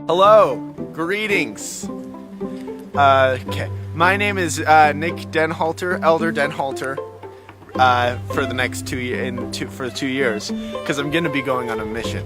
Hello, greetings. Okay, my name is Nick Denhalter, Elder Denhalter, for the next 2 years, because I'm going to be going on a mission.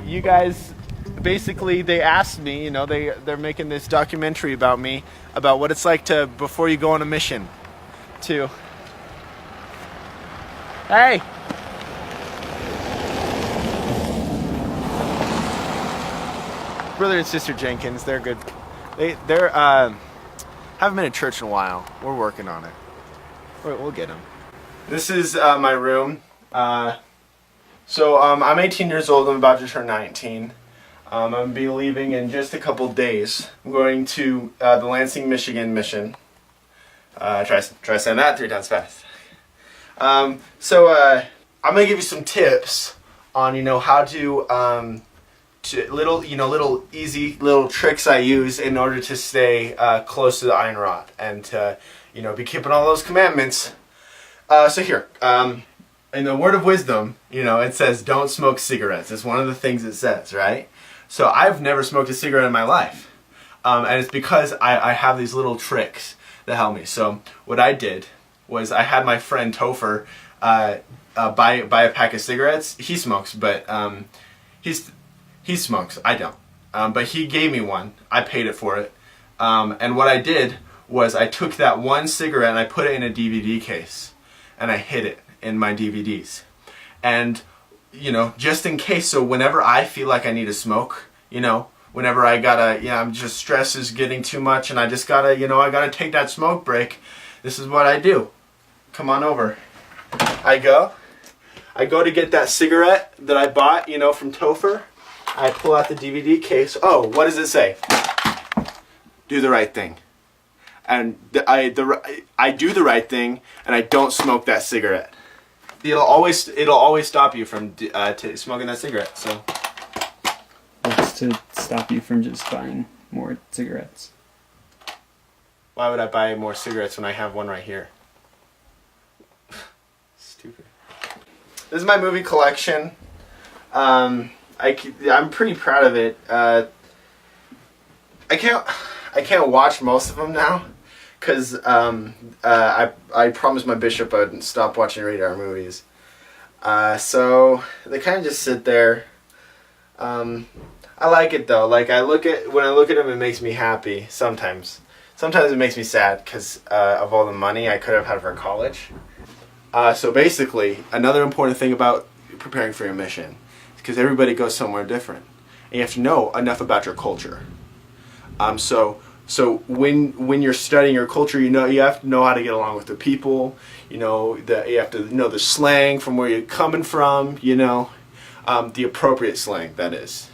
You guys, basically, they asked me, you know, they're making this documentary about me, about what it's like to, before you go on a mission, to, hey! Brother and Sister Jenkins, they're good. They're haven't been in church in a while. We're working on it. We'll get them. This is my room. So I'm 18 years old. I'm about to turn 19. I'm going to be leaving in just a couple days. I'm going to the Lansing, Michigan mission. Try saying that 3 times fast. I'm going to give you some tips on, you know, how to little easy little tricks I use in order to stay close to the iron rod and to, you know, be keeping all those commandments. So here, in the word of wisdom, you know, it says don't smoke cigarettes. It's one of the things it says, right? So I've never smoked a cigarette in my life. And it's because I have these little tricks that help me. So what I did was I had my friend Topher buy a pack of cigarettes. He smokes, but he smokes. I don't. But he gave me one. I paid it for it. And what I did was I took that one cigarette and I put it in a DVD case. And I hid it in my DVDs. And, you know, just in case, so whenever I feel like I need to smoke, you know, whenever I gotta, I'm just, stress is getting too much and I just gotta, you know, I gotta take that smoke break, this is what I do. Come on over. I go to get that cigarette that I bought, you know, from Topher. I pull out the DVD case. Oh, what does it say? Do the right thing. And I do the right thing, and I don't smoke that cigarette. It'll always stop you from smoking that cigarette. So it's to stop you from just buying more cigarettes. Why would I buy more cigarettes when I have one right here? Stupid. This is my movie collection. I'm pretty proud of it. I can't watch most of them now, because I promised my bishop I would stop watching radar movies. So they kind of just sit there. I like it though. Like when I look at them, it makes me happy. Sometimes it makes me sad because of all the money I could have had for college. So basically, another important thing about preparing for your mission is because everybody goes somewhere different, and you have to know enough about your culture. So when you're studying your culture, you have to know how to get along with the people. You have to know the slang from where you're coming from. The appropriate slang, that is.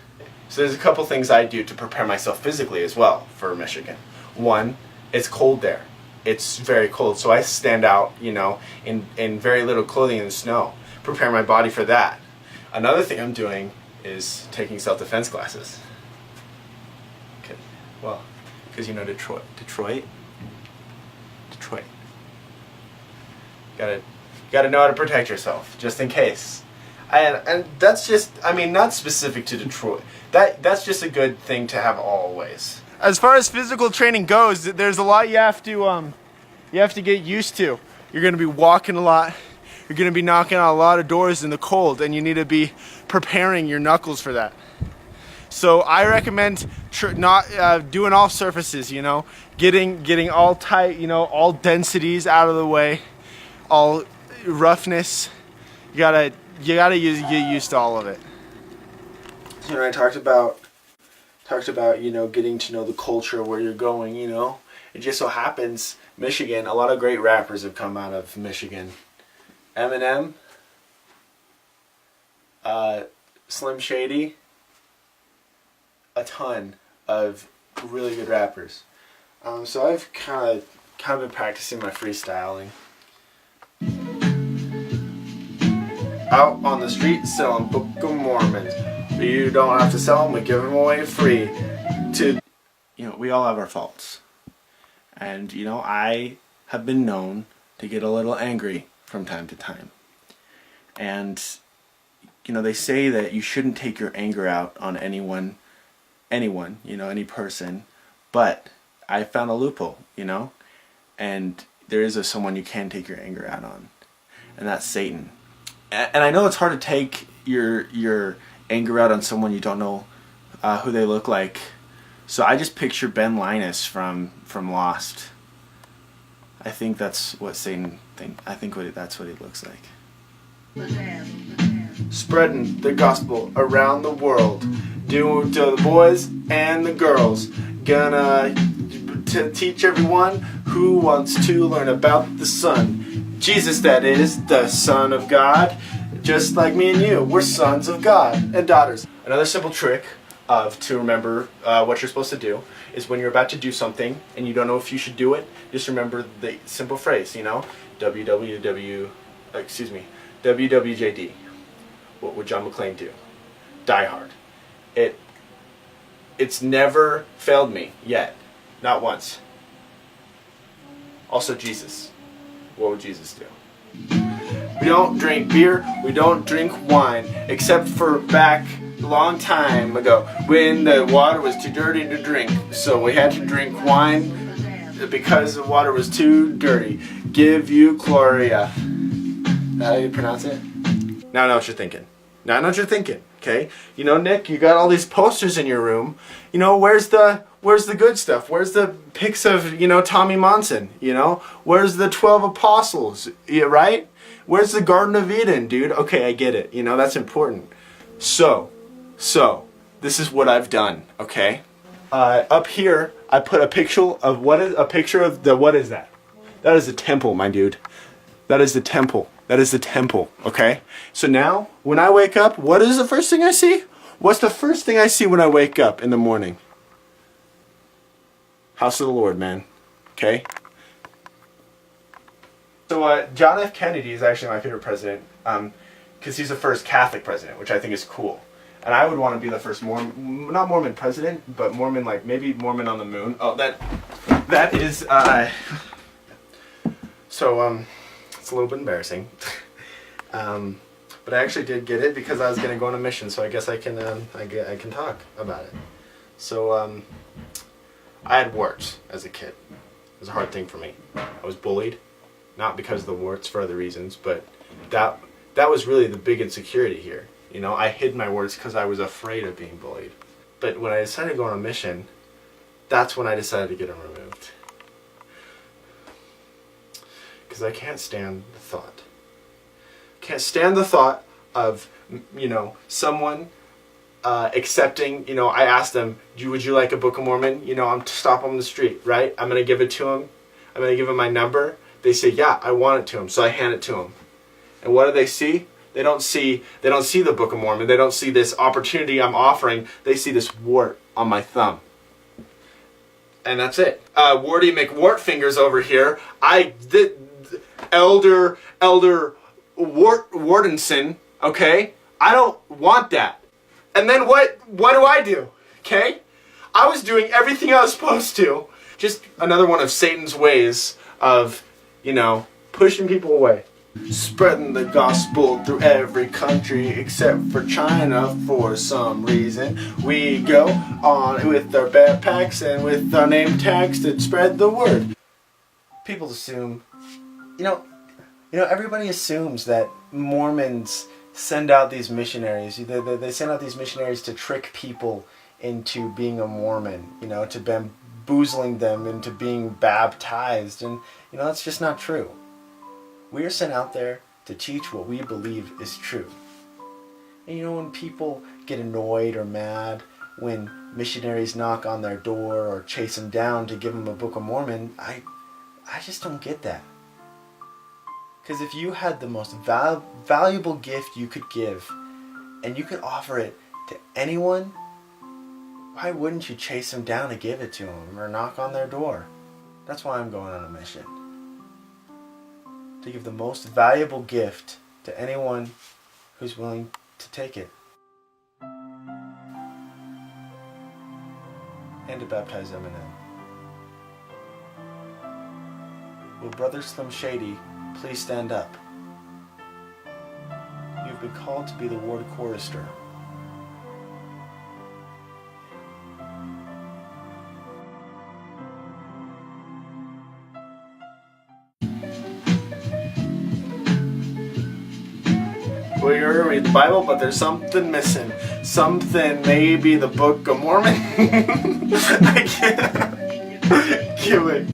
So there's a couple things I do to prepare myself physically as well for Michigan. One, it's cold there. It's very cold, so I stand out, in very little clothing in the snow. Prepare my body for that. Another thing I'm doing is taking self-defense classes. Okay. Well, because Detroit. Gotta know how to protect yourself, just in case. And that's just, not specific to Detroit. That's just a good thing to have always. As far as physical training goes, there's a lot you have to get used to. You're going to be walking a lot. You're going to be knocking on a lot of doors in the cold, and you need to be preparing your knuckles for that. So I recommend not doing all surfaces, getting all tight, all densities out of the way, all roughness. You gotta get used to all of it. So I talked about getting to know the culture where you're going. It just so happens Michigan. A lot of great rappers have come out of Michigan. Eminem, Slim Shady. A ton of really good rappers. So I've kind of been practicing my freestyling. Out on the street selling Book of Mormon. You don't have to sell them, we give them away free. We all have our faults. And, I have been known to get a little angry from time to time. And, they say that you shouldn't take your anger out on anyone, any person, but I found a loophole, and there is someone you can take your anger out on, and that's Satan. And I know it's hard to take your anger out on someone you don't know who they look like. So I just picture Ben Linus from Lost. I think that's what Satan that's what he looks like. Spreading the gospel around the world, to the boys and the girls. Gonna teach everyone who wants to learn about the Son. Jesus, that is, the Son of God. Just like me and you, we're sons of God and daughters. Another simple trick to remember what you're supposed to do is when you're about to do something and you don't know if you should do it, just remember the simple phrase, WWJD. What would John McClane do? Die Hard. It's never failed me yet. Not once. Also Jesus. What would Jesus do? We don't drink beer, we don't drink wine, except for back a long time ago when the water was too dirty to drink. So we had to drink wine because the water was too dirty. Give you Gloria. Is that how you pronounce it? Now I know what you're thinking. Okay? Nick, you got all these posters in your room. Where's the good stuff? Where's the pics of, Tommy Monson? Where's the 12 apostles? Yeah, right? Where's the Garden of Eden, dude? Okay, I get it. That's important. So, this is what I've done, okay? Up here, I put a picture of what is that? That is the temple, my dude. That is the temple. Okay? So now, when I wake up, what is the first thing I see? What's the first thing I see when I wake up in the morning? House of the Lord, man. Okay? So John F. Kennedy is actually my favorite president because he's the first Catholic president, which I think is cool. And I would want to be the first not Mormon president, but Mormon, maybe Mormon on the moon. Oh, that is, so, it's a little bit embarrassing. But I actually did get it because I was going to go on a mission, so I guess I can talk about it. So, I had warts as a kid. It was a hard thing for me. I was bullied, not because of the warts, for other reasons, but that was really the big insecurity here. I hid my warts because I was afraid of being bullied. But when I decided to go on a mission, that's when I decided to get them removed. Because I can't stand the thought. Of, someone accepting, I asked them, would you like a Book of Mormon? I'm stop them on the street, right? I'm going to give it to them. I'm going to give them my number. They say, yeah, I want it to them. So I hand it to them. And what do they see? They don't see the Book of Mormon. They don't see this opportunity I'm offering. They see this wart on my thumb. And that's it. Warty McWart fingers over here. Elder Wardenson, okay? I don't want that. And then what do I do? Okay? I was doing everything I was supposed to. Just another one of Satan's ways of, pushing people away. Spreading the gospel through every country except for China for some reason. We go on with our backpacks and with our name tags to spread the word. People assume, everybody assumes that Mormons send out these missionaries. They send out these missionaries to trick people into being a Mormon, to bamboozling them into being baptized. And, that's just not true. We are sent out there to teach what we believe is true. And when people get annoyed or mad when missionaries knock on their door or chase them down to give them a Book of Mormon, I just don't get that. Because if you had the most valuable gift you could give, and you could offer it to anyone, why wouldn't you chase them down to give it to them or knock on their door? That's why I'm going on a mission. To give the most valuable gift to anyone who's willing to take it. And to baptize them in it. Will Brother Slim Shady please stand up? You've been called to be the ward chorister. Well, you're gonna read the Bible, but there's something missing. Something, maybe the Book of Mormon. I can't. Give it.